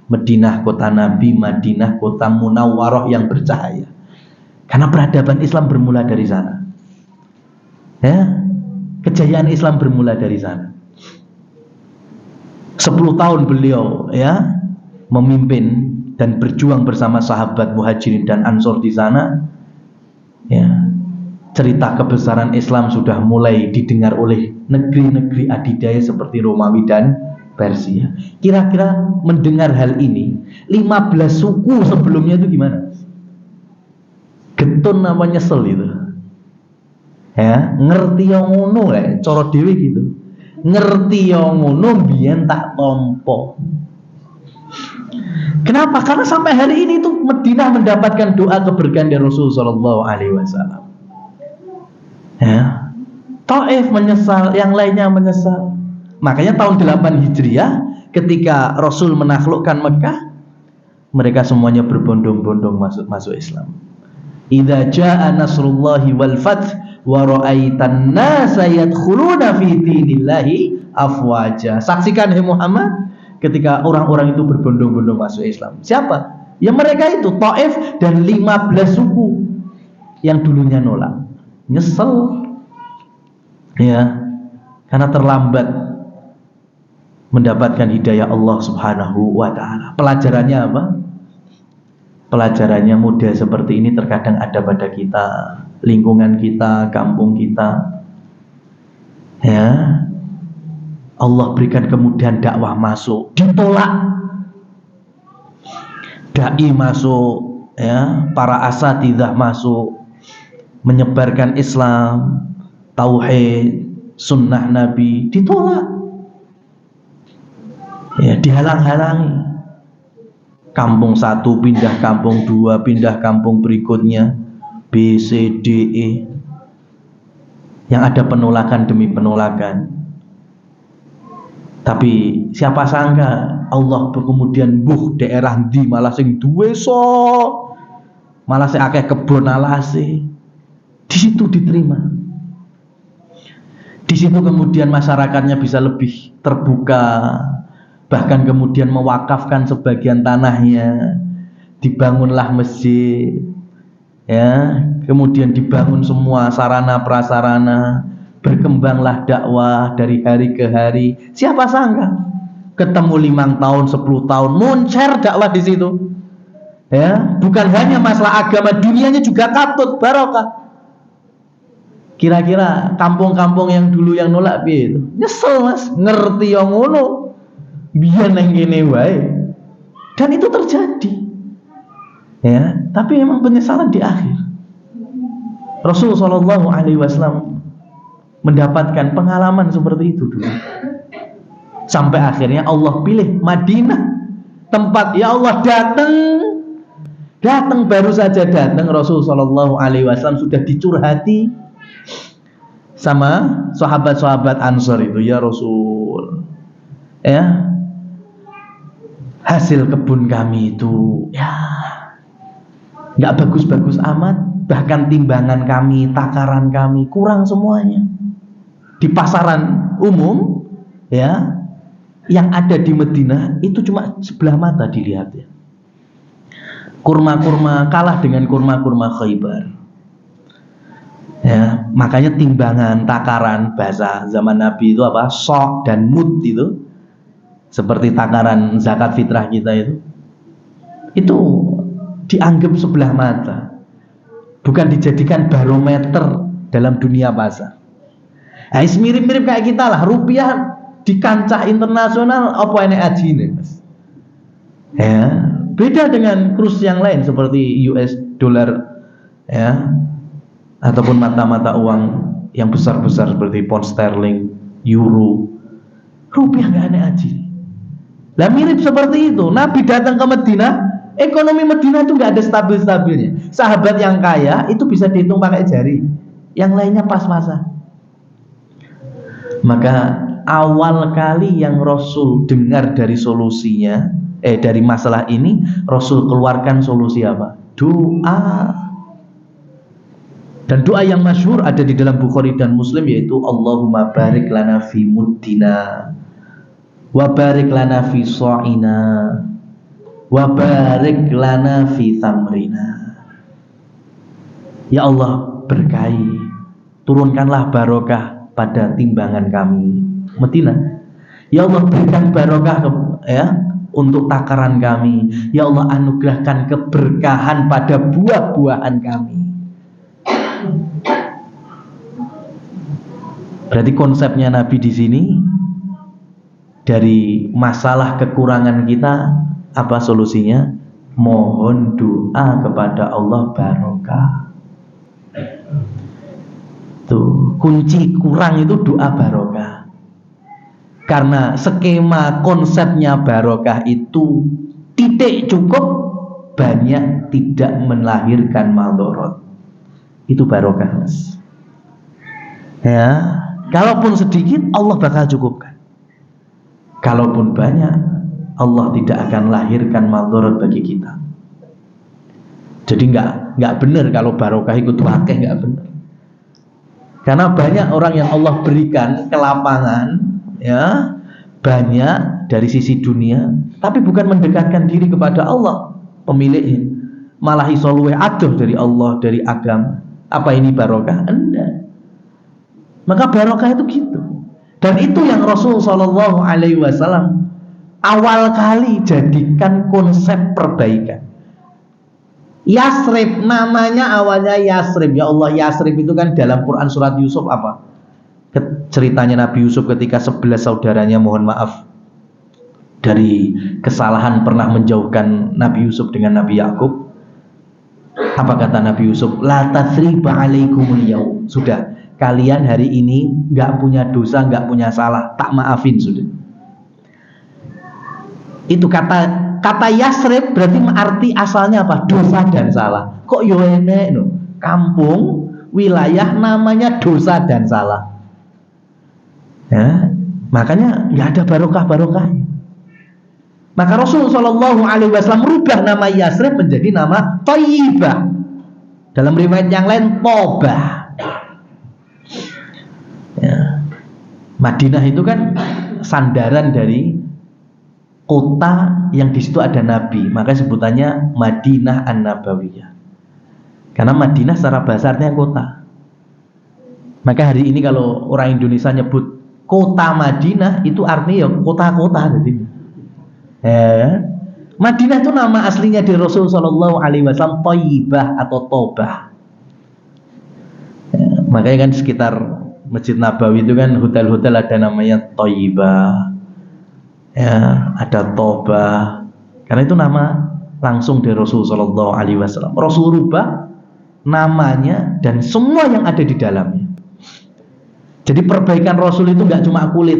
Madinah kota Nabi, Madinah kota Munawwarah yang bercahaya. Karena peradaban Islam bermula dari sana. Ya, kejayaan Islam bermula dari sana. 10 tahun beliau ya memimpin dan berjuang bersama sahabat Muhajirin dan Ansor di sana. Ya, cerita kebesaran Islam sudah mulai didengar oleh negeri-negeri adidaya seperti Romawi dan Persia. Kira-kira mendengar hal ini 15 suku sebelumnya itu gimana? Getun namanya nyesel itu ya, ngerti yang ngono ya, coro dewe gitu, ngerti yang ngono biyen tak tompo. Kenapa? Karena sampai hari ini tuh Madinah mendapatkan doa keberkahan dari Rasul Shallallahu Alaihi Wasallam ya. Taif menyesal, yang lainnya menyesal. Makanya tahun 8 Hijriah ketika Rasul menaklukkan Mekah, mereka semuanya berbondong-bondong masuk Islam. Idza jaa nasrullahi wal fath wa ra'aitan nasa yadkhuluna fi dinillahi afwaja. Saksikan hai Muhammad ketika orang-orang itu berbondong-bondong masuk Islam. Siapa? Ya mereka itu Taif dan 15 suku yang dulunya nolak. Nyesel ya, karena terlambat mendapatkan hidayah Allah Subhanahu wa ta'ala. Pelajarannya apa? Pelajarannya model seperti ini terkadang ada pada kita, lingkungan kita, kampung kita. Ya, Allah berikan kemudahan dakwah masuk, ditolak. Dai masuk, ya, para asatidzah masuk, menyebarkan Islam, tauhid, sunnah Nabi, ditolak. Ya, dihalang-halangi. Kampung satu pindah kampung dua, pindah kampung berikutnya, B, C, D, E. Yang ada penolakan demi penolakan. Tapi siapa sangka Allah kemudian daerah di malah sing duwe malah sing akeh kebon alase. Di situ diterima. Di situ kemudian masyarakatnya bisa lebih terbuka, bahkan kemudian mewakafkan sebagian tanahnya, dibangunlah masjid, ya, kemudian dibangun semua sarana prasarana, berkembanglah dakwah dari hari ke hari. Siapa sangka ketemu 5 tahun, 10 tahun, muncar dakwah di situ. Ya, bukan hanya masalah agama, dunianya juga katut barokah. Kira-kira kampung-kampung yang dulu yang nolak piye itu? Nyesel Mas, ngerti yang ngono. Biar nang kene wae. Dan itu terjadi. Ya, tapi memang penyesalan di akhir. Rasul sallallahu alaihi wasallam mendapatkan pengalaman seperti itu dulu. Sampai akhirnya Allah pilih Madinah, tempat ya Allah datang baru saja datang Rasul sallallahu alaihi wasallam sudah dicurhati sama sahabat-sahabat Ansor itu, ya Rasul, ya, hasil kebun kami itu ya nggak bagus-bagus amat, bahkan timbangan kami, takaran kami kurang semuanya. Di pasaran umum ya yang ada di Madinah itu cuma sebelah mata dilihat ya. Kurma-kurma kalah dengan kurma-kurma Khaybar. Ya, makanya timbangan, takaran bahasa zaman Nabi itu apa? Sok dan mud itu. Seperti takaran zakat fitrah kita itu dianggap sebelah mata. Bukan dijadikan barometer dalam dunia pasar. Nah, mirip-mirip kayak kita lah, rupiah di kancah internasional apa ini ajine, Mas. Ya, beda dengan kurs yang lain seperti US dollar ya, ataupun mata-mata uang yang besar-besar seperti pound sterling, euro. Rupiah nggak aneh aja. Lah mirip seperti itu. Nabi datang ke Madinah, ekonomi Madinah itu nggak ada stabil-stabilnya. Sahabat yang kaya itu bisa dihitung pakai jari, yang lainnya pas-pasan. Maka awal kali yang Rasul dengar dari solusinya, dari masalah ini, Rasul keluarkan solusi apa? Doa. Dan doa yang masyhur ada di dalam Bukhari dan Muslim yaitu Allahumma barik lana fi muddina wa barik lana fi sa'ina wa barik lana fi tamrina. Ya Allah, berkahi, turunkanlah barokah pada timbangan kami. Madinah. Ya Allah, berikan barokah untuk takaran kami. Ya Allah, anugerahkan keberkahan pada buah-buahan kami. Berarti konsepnya Nabi di sini, dari masalah kekurangan kita apa solusinya? Mohon doa kepada Allah barokah. Tuh, kunci kurang itu doa barokah. Karena skema konsepnya barokah itu titik cukup, banyak tidak melahirkan maldorot. Itu barokah, Mas. Ya, kalaupun sedikit Allah bakal cukupkan. Kalaupun banyak, Allah tidak akan lahirkan maldorot bagi kita. Jadi nggak benar kalau barokah ikut wakeh, nggak benar. Karena banyak orang yang Allah berikan kelapangan, ya, banyak dari sisi dunia, tapi bukan mendekatkan diri kepada Allah pemiliknya, malah iso luweh adoh dari Allah, dari agama. Apa ini barokah? Enggak. Maka barokah itu gitu. Dan itu yang Rasul sallallahu alaihi wasallam awal kali jadikan konsep perbaikan. Yasrib, namanya awalnya Yasrib. Ya Allah, Yasrib itu kan dalam Quran surat Yusuf apa? Ceritanya Nabi Yusuf ketika 11 saudaranya mohon maaf dari kesalahan pernah menjauhkan Nabi Yusuf dengan Nabi Yakub. Apa kata Nabi Yusuf? La tathriba alaikumul yaum. Sudah, kalian hari ini nggak punya dosa, nggak punya salah, tak maafin sudah. Itu kata Yasrib berarti arti asalnya apa? Dosa dan salah. Kok yo enek no? Kampung, wilayah namanya dosa dan salah. Ya, makanya nggak ada barokah-barokahnya. Maka Rasul sallallahu alaihi wasallam merubah nama Yasrib menjadi nama Thayyibah. Dalam riwayat yang lain Tobah. Ya. Madinah itu kan sandaran dari kota yang di situ ada Nabi, maka sebutannya Madinah An-Nabawiyah. Karena Madinah secara bahasa artinya kota. Maka hari ini kalau orang Indonesia nyebut kota Madinah, itu artinya ya kota-kota. Jadi, Madinah itu nama aslinya di Rasul Shallallahu Alaihi Wasallam Thayyibah atau Tobah. Makanya kan sekitar Masjid Nabawi itu kan hotel-hotel ada namanya Thayyibah, ada Tobah. Karena itu nama langsung dari Rasul Shallallahu Alaihi Wasallam. Rasul rubah namanya dan semua yang ada di dalamnya. Jadi perbaikan Rasul itu nggak cuma kulit,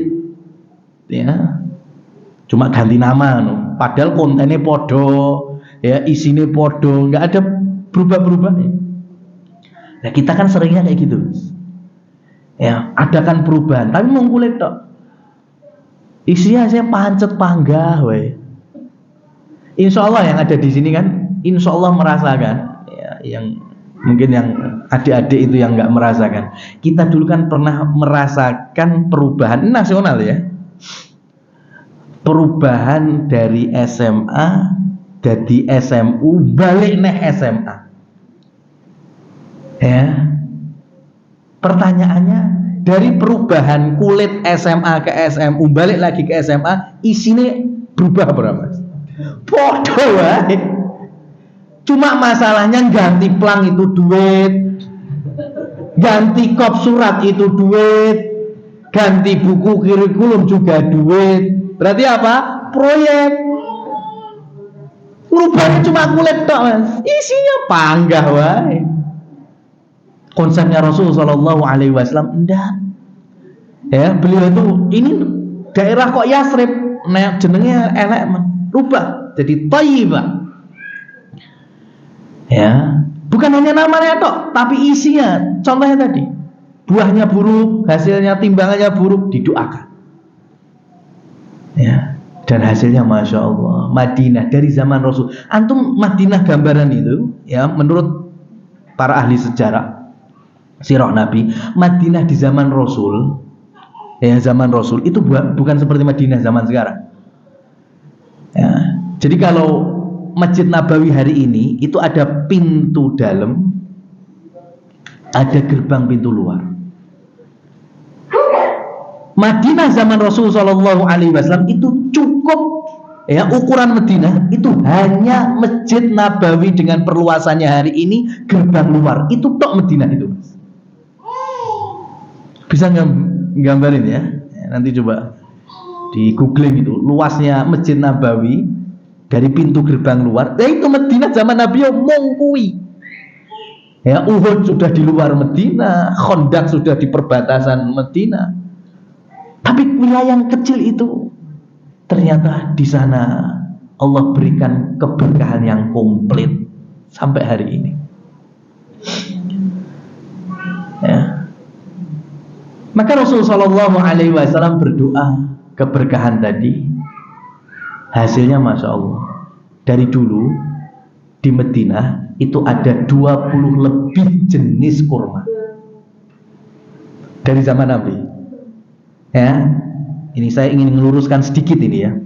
ya, cuma ganti nama, no. Padahal kontennya podo, ya, isinya podo, nggak ada berubah-berubah. Nah kita kan seringnya kayak gitu, ya, adakan perubahan, tapi mau kulit tok, isinya saya pancet panggah, weh. Insya Allah yang ada di sini kan, insya Allah merasakan, ya, yang mungkin yang adik-adik itu yang nggak merasakan. Kita dulu kan pernah merasakan perubahan nasional, ya. Perubahan dari SMA jadi SMU, balik neh SMA. Ya. Pertanyaannya, dari perubahan kulit SMA ke SMU, balik lagi ke SMA, isinya berubah berapa? Bodoh, wae. Cuma masalahnya ganti plang itu duit, ganti kop surat itu duit, ganti buku kurikulum juga duit. Berarti apa? Proyek. Ngubahnya cuma kulit tok, Mas. Isinya panggah wae. Konsepnya Rasul Shallallahu Alaihi Wasallam enggak. Ya, beliau itu ini daerah kok Yasrib, nah jenengnya elek, rubah jadi Thayyibah. Ya, bukan hanya namanya tok, tapi isinya. Contohnya tadi, buahnya buruk, hasilnya timbangannya buruk, didoakan. Ya, dan hasilnya masya Allah. Madinah dari zaman Rasul. Antum Madinah gambaran itu, ya, menurut para ahli sejarah, sirah Nabi, Madinah di zaman Rasul, ya, zaman Rasul itu bukan seperti Madinah zaman sekarang. Ya, jadi kalau Masjid Nabawi hari ini itu ada pintu dalam, ada gerbang pintu luar. Madinah zaman Rasul Shallallahu Alaihi Wasallam itu cukup, ya, ukuran Madinah itu hanya Masjid Nabawi dengan perluasannya hari ini, gerbang luar itu tok Madinah itu. Bisa nggambarin, ya? Nanti coba di googling itu luasnya Masjid Nabawi dari pintu gerbang luar, ya itu Madinah zaman Nabi mongkui. Ya, Uhud sudah di luar Madinah, Khandaq sudah di perbatasan Madinah. Tapi wilayah yang kecil itu ternyata di sana Allah berikan keberkahan yang komplit sampai hari ini. Ya. Maka Rasulullah Shallallahu Alaihi Wasallam berdoa keberkahan tadi. Hasilnya masya Allah. Dari dulu di Madinah itu ada 20 lebih jenis kurma dari zaman Nabi. Ya, ini saya ingin meluruskan sedikit ini, ya.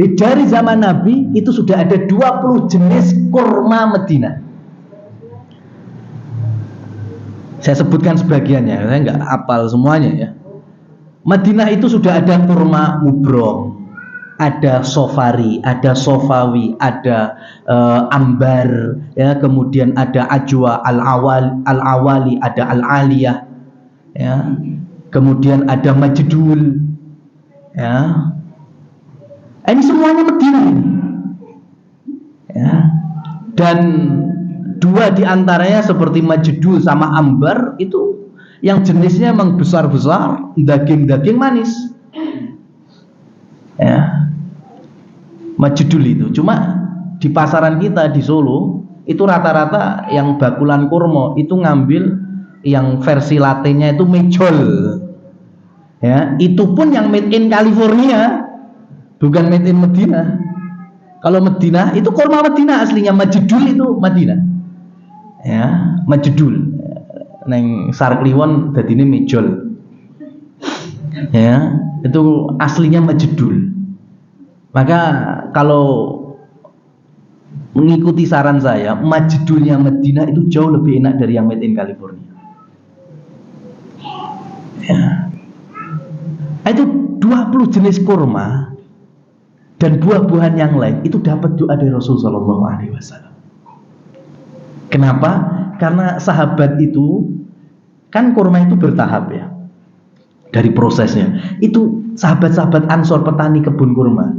Dari zaman Nabi itu sudah ada 20 jenis kurma Madinah. Saya sebutkan sebagiannya, saya nggak hafal semuanya, ya. Madinah itu sudah ada kurma mubrong, ada sofari, ada sofawi, ada ambar, ya, kemudian ada ajwa, al-awali, ada al-aliyah, ya, kemudian ada majdul, ya. Ini semuanya Madinah, ya. Dan dua diantaranya seperti majdul sama ambar itu yang jenisnya memang besar-besar, daging-daging manis, ya. Majdul itu cuma di pasaran kita di Solo itu rata-rata yang bakulan kurma itu ngambil yang versi latennya itu mejol, ya, itu pun yang made in California, bukan made in Madinah. Kalau Madinah itu kurma Madinah aslinya, majdul itu Madinah, ya, majdul neng Sarkliwon dadine mejol. Ya, itu aslinya Majdul. Maka kalau mengikuti saran saya, Majdulnya Madinah itu jauh lebih enak dari yang made in California. Ya. Itu 20 jenis kurma dan buah-buahan yang lain itu dapat doa dari Rasul Shallallahu Alaihi Wasallam. Kenapa? Karena sahabat itu kan kurma itu bertahap ya, dari prosesnya. Itu sahabat-sahabat Ansor petani kebun kurma.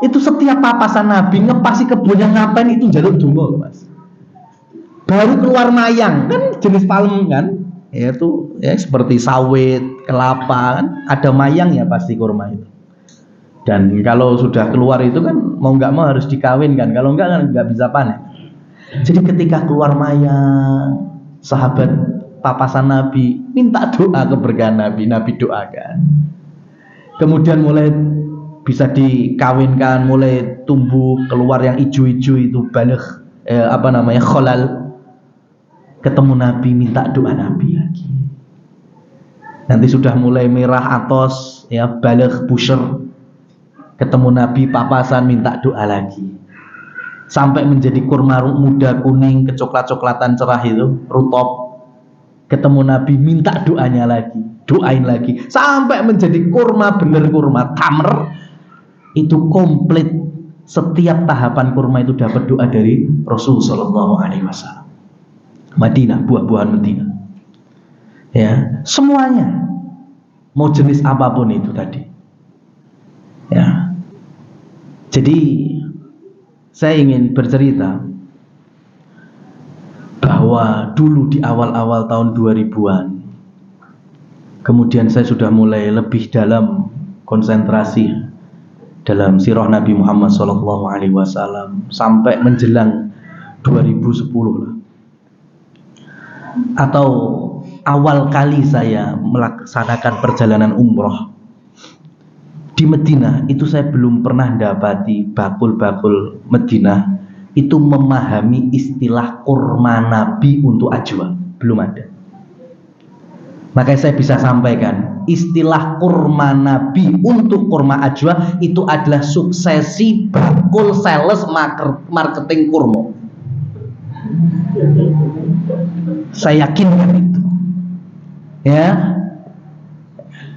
Itu setiap papasan Nabi ngepasi kebunnya ngapain itu jaluk dungo, Mas. Baru keluar mayang kan jenis palem kan, yaitu ya seperti sawit, kelapa kan, ada mayang ya pasti kurma itu. Dan kalau sudah keluar itu kan mau nggak mau harus dikawinkan, kalau enggak kan nggak bisa panen. Jadi ketika keluar mayang, sahabat papasan Nabi minta doa keberkahan Nabi, Nabi doakan. Kemudian mulai bisa dikawinkan, mulai tumbuh keluar yang hijau-hijau itu baligh kholal. Ketemu Nabi minta doa Nabi lagi. Nanti sudah mulai merah atos ya baligh busher. Ketemu Nabi papasan minta doa lagi. Sampai menjadi kurma muda kuning kecoklat-coklatan cerah itu rutop. Ketemu Nabi minta doanya lagi, doain lagi sampai menjadi kurma bener kurma tamr. Itu komplit, setiap tahapan kurma itu dapat doa dari Rasul Shallallahu Alaihi Wasallam. Madinah, buah-buahan Madinah, ya semuanya, mau jenis apapun itu tadi, ya. Jadi saya ingin bercerita bahwa dulu di awal-awal tahun 2000-an, kemudian saya sudah mulai lebih dalam konsentrasi dalam sirah Nabi Muhammad SAW sampai menjelang 2010 lah. Atau awal kali saya melaksanakan perjalanan umroh di Madinah, itu saya belum pernah dapati bakul-bakul Madinah itu memahami istilah kurma Nabi untuk ajwa, belum ada. Makanya saya bisa sampaikan istilah kurma Nabi untuk kurma ajwa itu adalah suksesi bakul sales marketing kurma. Saya yakinkan itu, ya.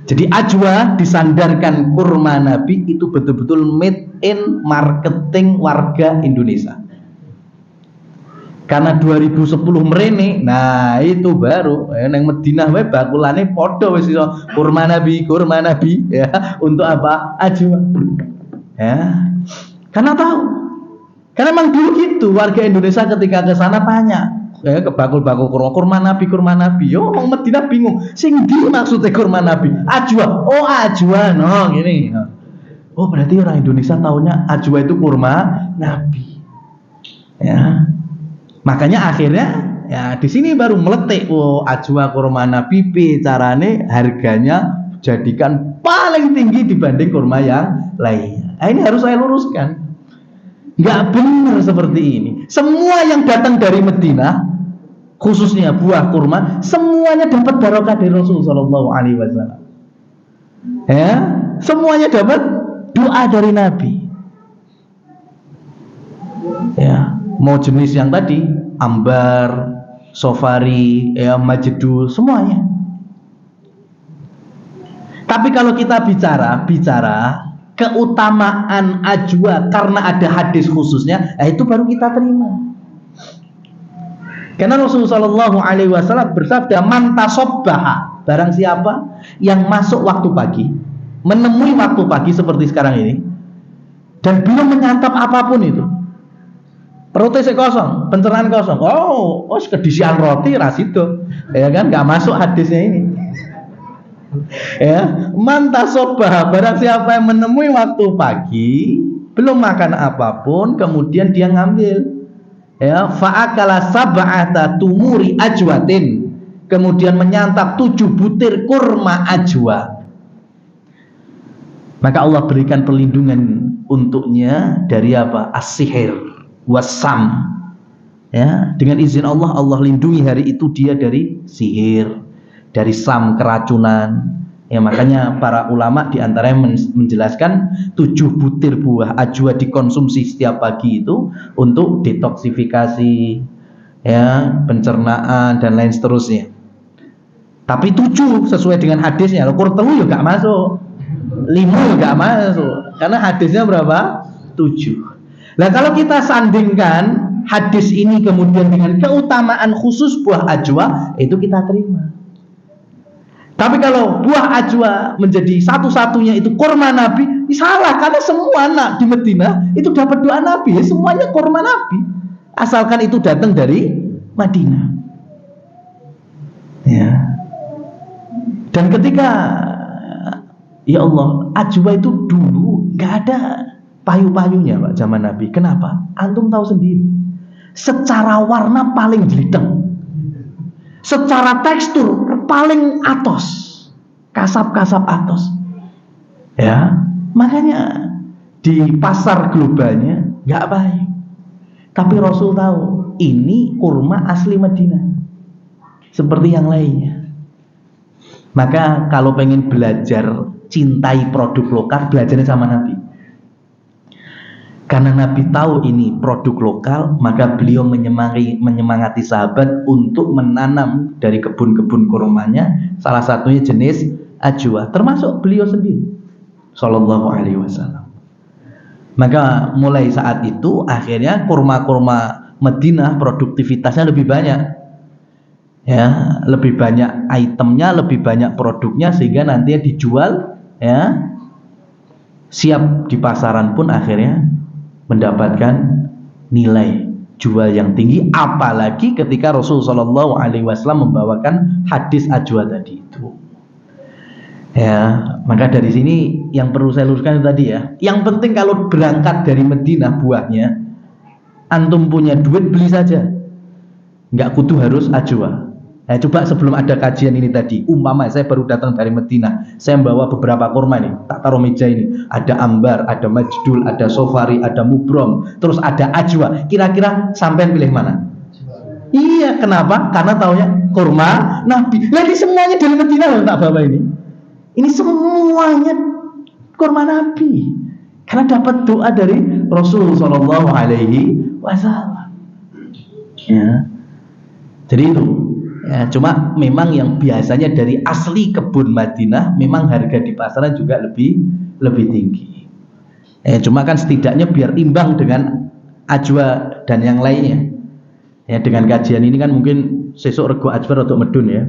Jadi ajwa disandarkan kurma Nabi itu betul-betul made in marketing warga Indonesia. Karena 2010 merene, nah itu baru nang Madinah wae bakulane padha wis iso kurma Nabi ya, untuk apa? Ajwa. Ya. Karena tahu. Karena memang dulu gitu warga Indonesia ketika ke sana tanya, ya ke bakul-bakul kurma Nabi. Yo wong Madinah bingung, sing ndi maksudnya kurma Nabi? Ajwa. Oh, ajwa no gini. Oh, berarti orang Indonesia taunya ajwa itu kurma Nabi. Ya. Makanya akhirnya ya di sini baru meletik, oh ajwa kurma Nabi carane harganya jadikan paling tinggi dibanding kurma yang lainnya. Nah, ini harus saya luruskan. Nggak benar seperti ini. Semua yang datang dari Madinah, khususnya buah kurma, semuanya dapat barokah dari Rasul Shallallahu Alaihi Wasallam. Ya, semuanya dapat doa dari Nabi. Ya. Mau jenis yang tadi ambar, sofari, ya majdul, semuanya. Tapi kalau kita bicara keutamaan ajwa karena ada hadis khususnya, itu baru kita terima. Karena Rasulullah Shallallahu Alaihi Wasallam bersabda, man tasobbaha, barang siapa yang masuk waktu pagi, menemui waktu pagi seperti sekarang ini, dan belum menyantap apapun itu. Perutnya kosong, pencernaan kosong. Oh, kedisian roti rasido. Ya kan, nggak masuk hadisnya ini. Ya, man tasobbaha, barang siapa yang menemui waktu pagi, belum makan apapun, kemudian dia ngambil. Ya, fa'akala sab'ata tumuri ajwatin, kemudian menyantap 7 butir kurma ajwa. Maka Allah berikan perlindungan untuknya dari apa? As-sihir wasam, ya, dengan izin Allah, Allah lindungi hari itu dia dari sihir, dari sam, keracunan, Ya, makanya para ulama diantaranya menjelaskan 7 butir buah ajwa dikonsumsi setiap pagi itu untuk detoksifikasi, ya, pencernaan dan lain seterusnya. Tapi 7 sesuai dengan hadisnya. Kur telu juga gak masuk, 5 juga gak masuk, karena hadisnya berapa? 7. Nah, kalau kita sandingkan hadis ini kemudian dengan keutamaan khusus buah ajwa, itu kita terima. Tapi kalau buah ajwa menjadi satu-satunya itu kurma Nabi, salah, karena semua anak di Madinah itu dapat doa Nabi, ya, semuanya kurma Nabi, asalkan itu datang dari Madinah. Ya. Dan ketika, ya Allah, ajwa itu dulu nggak ada payu-payunya Pak zaman Nabi. Kenapa? Antum tahu sendiri. Secara warna paling jeliteng, secara tekstur paling atos, kasap-kasap atos. Ya, makanya di pasar globalnya nggak baik. Tapi Rasul tahu ini kurma asli Madinah, seperti yang lainnya. Maka kalau pengen belajar cintai produk lokal, belajarnya sama Nabi. Karena Nabi tahu ini produk lokal, maka beliau menyemangati sahabat untuk menanam dari kebun-kebun kurmanya, salah satunya jenis ajwa, termasuk beliau sendiri Sallallahu Alaihi Wasallam. Maka mulai saat itu akhirnya kurma-kurma Madinah produktivitasnya lebih banyak, ya, lebih banyak itemnya, lebih banyak produknya, sehingga nantinya dijual, ya, siap di pasaran pun akhirnya mendapatkan nilai jual yang tinggi, apalagi ketika Rasulullah SAW membawakan hadis ajwa tadi itu. Ya, maka dari sini yang perlu saya luruskan itu tadi, ya. Yang penting kalau berangkat dari Madinah buahnya, antum punya duit beli saja, nggak kudu harus ajwa. Nah, coba sebelum ada kajian ini tadi, umpama saya baru datang dari Madinah, saya membawa beberapa kurma nih, tak taruh meja ini, ada ambar, ada majdul, ada sofari, ada mubrom, terus ada ajwa. Kira-kira sampean pilih mana? Iya, kenapa? Karena taunya kurma Nabi. Lagi semuanya dari Madinah loh, tak bawa ini. Ini semuanya kurma Nabi, karena dapat doa dari Rasul Sallallahu Alaihi Wasallam. Ya, jadi itu. Ya, cuma memang yang biasanya dari asli kebun Madinah memang harga di pasaran juga lebih tinggi. Cuma kan setidaknya biar imbang dengan ajwa dan yang lainnya. Ya, dengan kajian ini kan mungkin sesuk rego ajwa untuk medun, ya.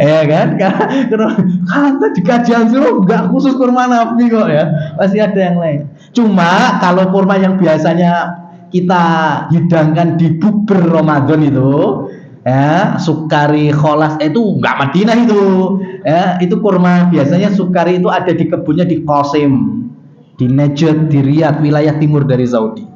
Ya kan? Karena di kajian suruh nggak khusus kurma Nabi kok, ya. Pasti ada yang lain. Cuma kalau kurma yang biasanya kita hidangkan di bukber Ramadan itu, ya, sukari kholas itu nggak Madinah itu, ya, itu kurma biasanya sukari itu ada di kebunnya di Qasim, di Najd, di Riyadh, wilayah timur dari Saudi.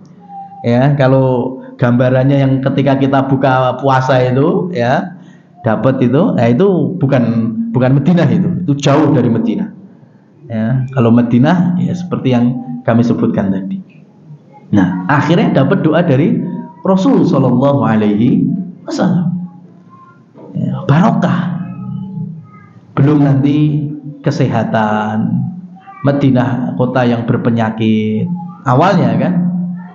Ya, kalau gambarannya yang ketika kita buka puasa itu, ya, dapat itu, ya, itu bukan Madinah, itu jauh dari Madinah. Ya, kalau Madinah ya seperti yang kami sebutkan tadi. Nah, akhirnya dapat doa dari Rasul Sallallahu Alaihi Wasallam, ya, barokah. Belum nanti kesehatan, Madinah kota yang berpenyakit awalnya kan,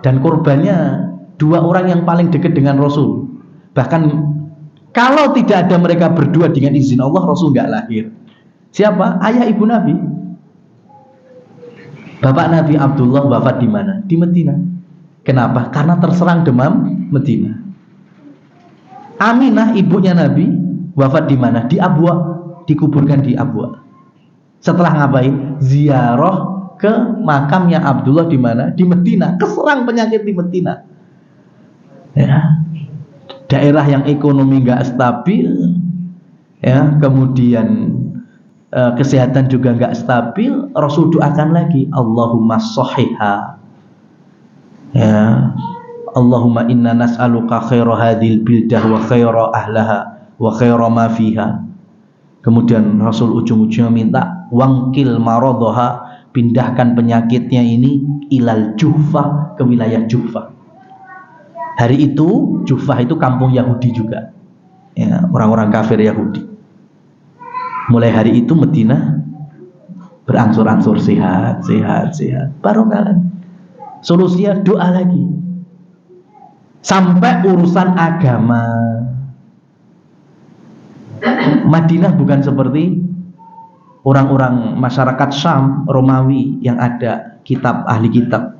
dan korbannya 2 orang yang paling dekat dengan Rasul. Bahkan kalau tidak ada mereka berdua, dengan izin Allah Rasul nggak lahir. Siapa? Ayah ibu Nabi. Bapak Nabi Abdullah wafat di mana? Di Madinah. Kenapa? Karena terserang demam Madinah. Aminah ibunya Nabi wafat di mana? Di Abwa, dikuburkan di Abwa. Setelah ngapain? Ziarah ke makamnya Abdullah di mana? Di Madinah. Keserang penyakit di Madinah. Ya. Daerah yang ekonomi nggak stabil, ya, kemudian kesehatan juga nggak stabil. Rasul doakan lagi, Allahumma sahihha, ya, Allahumma inna nas'aluka khaira hadhil bildah wa khaira ahlaha wa khaira ma fiha. Kemudian Rasul ujung-ujungnya minta wangkil maradhaha, pindahkan penyakitnya ini ilal Juhfah, ke wilayah Juhfah. Hari itu Juhfah itu kampung Yahudi juga, ya, orang-orang kafir Yahudi. Mulai hari itu Madinah berangsur-angsur sehat. Barokah. Solusinya doa lagi. Sampai urusan agama. Madinah bukan seperti orang-orang masyarakat Syam, Romawi yang ada kitab ahli kitab.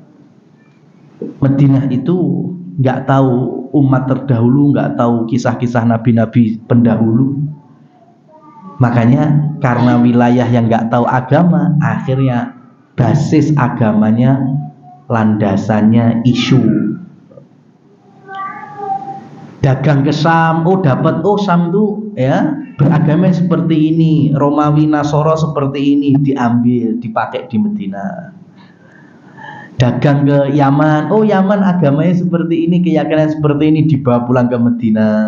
Madinah itu nggak tahu umat terdahulu, nggak tahu kisah-kisah nabi-nabi pendahulu. Makanya karena wilayah yang nggak tahu agama, akhirnya basis agamanya, landasannya isu. Dagang ke Syam, dapat, Syam tuh ya beragama seperti ini, Romawi Nasoro seperti ini, diambil, dipakai di Madinah. Dagang ke Yaman, Yaman agamanya seperti ini, keyakinan seperti ini, dibawa pulang ke Madinah.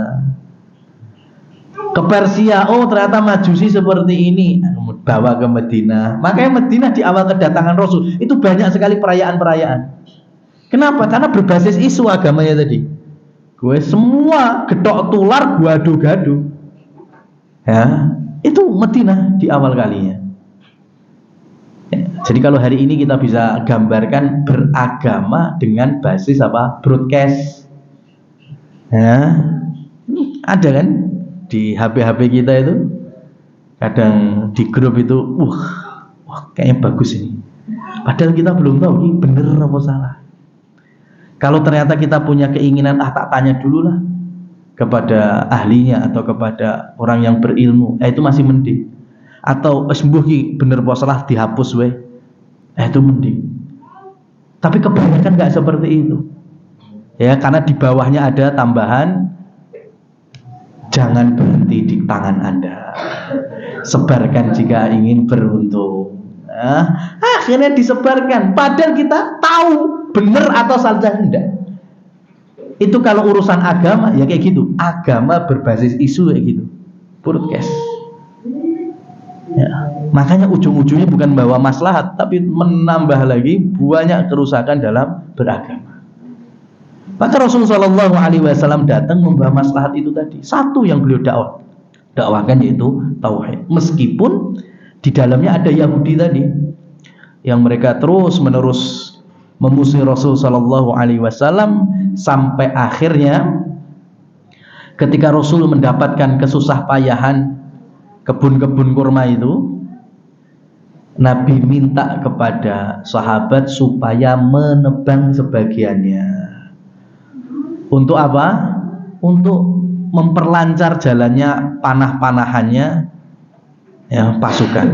Ke Persia, ternyata Majusi seperti ini, bawa ke Madinah. Makanya Madinah di awal kedatangan Rasul itu banyak sekali perayaan-perayaan. Kenapa? Karena berbasis isu agamanya tadi. Gue semua gedok tular gua adu-gadu. Ya, itu Madinah di awal kalinya. Ya, jadi kalau hari ini kita bisa gambarkan beragama dengan basis apa? Broadcast. Ya, ini ada kan di HP-HP kita itu. Kadang di grup itu, wah kayaknya bagus ini. Padahal kita belum tahu ini bener apa salah. Kalau ternyata kita punya keinginan, tak tanya dulu lah kepada ahlinya atau kepada orang yang berilmu, itu masih mending. Atau sembuh ki bener apa salah dihapus weh, itu mending. Tapi kebanyakan nggak seperti itu, ya, karena di bawahnya ada tambahan, jangan berhenti di tangan Anda, sebarkan jika ingin beruntung. Nah, akhirnya disebarkan, padahal kita tahu benar atau salah enggak. Itu kalau urusan agama ya kayak gitu. Agama berbasis isu kayak gitu. Broadcast. Ya, makanya ujung-ujungnya bukan bawa maslahat, tapi menambah lagi banyak kerusakan dalam beragama. Maka Rasulullah SAW datang membawa maslahat itu tadi. Satu yang beliau dakwahkan yaitu tauhid. Meskipun di dalamnya ada Yahudi tadi yang mereka terus menerus memusuhi Rasul Sallallahu Alaihi Wasallam sampai akhirnya ketika Rasul mendapatkan kesusah payahan kebun-kebun kurma itu, Nabi minta kepada sahabat supaya menebang sebagiannya. Untuk apa? Untuk memperlancar jalannya panah-panahannya, ya, pasukan.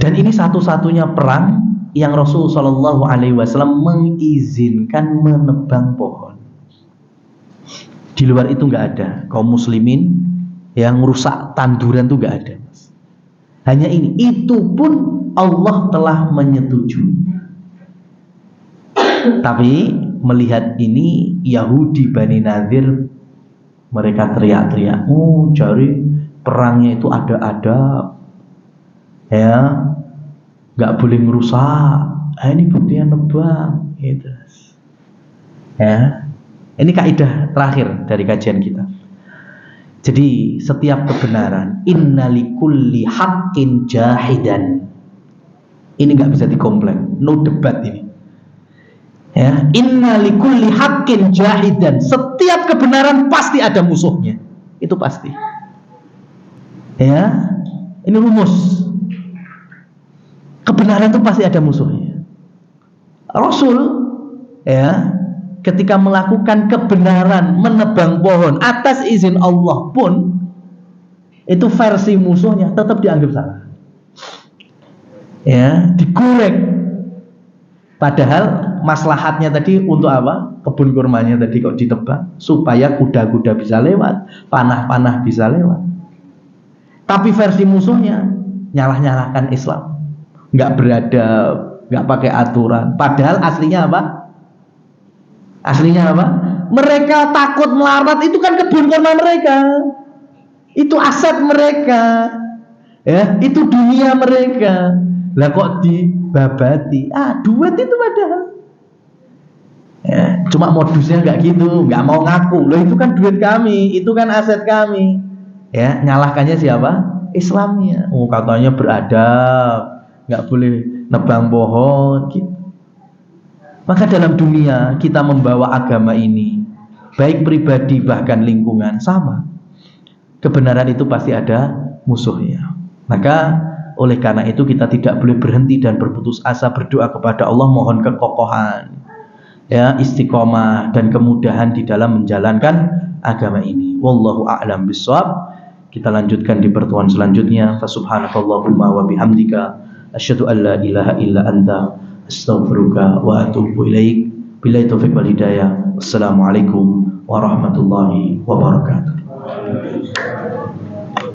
Dan ini satu-satunya perang yang Rasul Shallallahu Alaihi Wasallam mengizinkan menebang pohon. Di luar itu nggak ada. Kaum muslimin yang merusak tanduran itu nggak ada. Hanya ini. Itu pun Allah telah menyetujui. Tapi melihat ini Yahudi Bani Nadir, mereka teriak-teriak, cari perangnya itu ada adab, ya, nggak boleh ngerusak. Ini buktinya nebang, gitu. Ya, ini kaidah terakhir dari kajian kita. Jadi setiap kebenaran, innalikulli haqqin jahidan. Ini nggak bisa dikomplain, no debat ini. Ya, innalikulli haqqin jahidan. Setiap kebenaran pasti ada musuhnya, itu pasti. Ya, ini rumus. Kebenaran itu pasti ada musuhnya. Rasul, ya, ketika melakukan kebenaran menebang pohon atas izin Allah pun, itu versi musuhnya tetap dianggap salah. Ya, digoreng. Padahal maslahatnya tadi untuk apa? Kebun kurmanya tadi kok ditebang supaya kuda-kuda bisa lewat, panah-panah bisa lewat. Tapi versi musuhnya nyalah-nyalahkan Islam, nggak beradab, nggak pakai aturan. Padahal aslinya apa? Aslinya apa? Mereka takut melarat, itu kan kebun kurma mereka, itu aset mereka, ya, itu dunia mereka. Lah kok dibabati? Duit itu padahal. Ya, cuma modusnya nggak gitu, nggak mau ngaku. Loh, itu kan duit kami, itu kan aset kami. Ya, nyalahkannya siapa? Islamnya. Oh, katanya beradab, nggak boleh nebang pohon gitu. Maka dalam dunia kita membawa agama ini, baik pribadi bahkan lingkungan, sama. Kebenaran itu pasti ada musuhnya. Maka oleh karena itu kita tidak boleh berhenti dan berputus asa, berdoa kepada Allah, mohon kekokohan, ya, istiqomah dan kemudahan di dalam menjalankan agama ini. Wallahu a'lam bishawab. Kita lanjutkan di pertemuan selanjutnya. Fasubhanakallahumma wa bihamdika asyhadu an la ilaha illa anta astaghfiruka wa atubu ilaik. Billahi taufiq wal hidayah. Wassalamualaikum warahmatullahi wabarakatuh.